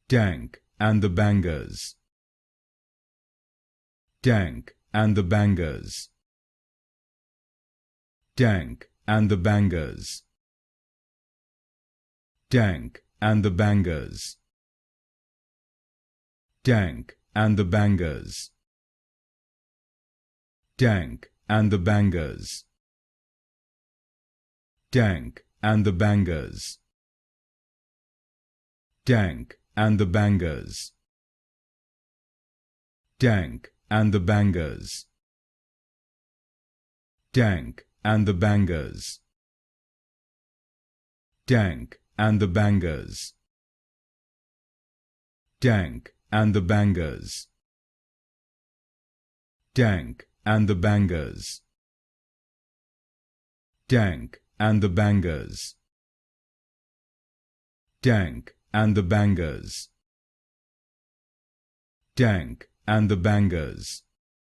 Dank and the Bangers. Dank and the Bangers. Dank and the Bangers. Dank and the Bangers. Dank and the Bangers. Dank and the Bangers. Dank and the Bangers. Dank and the Bangers. Dank and the Bangers. Dank and the Bangers. Dank and the Bangers. Dank and the Bangers. Dank and the Bangers. Dank and the Bangers. Dank and the Bangers. Dank and the Bangers.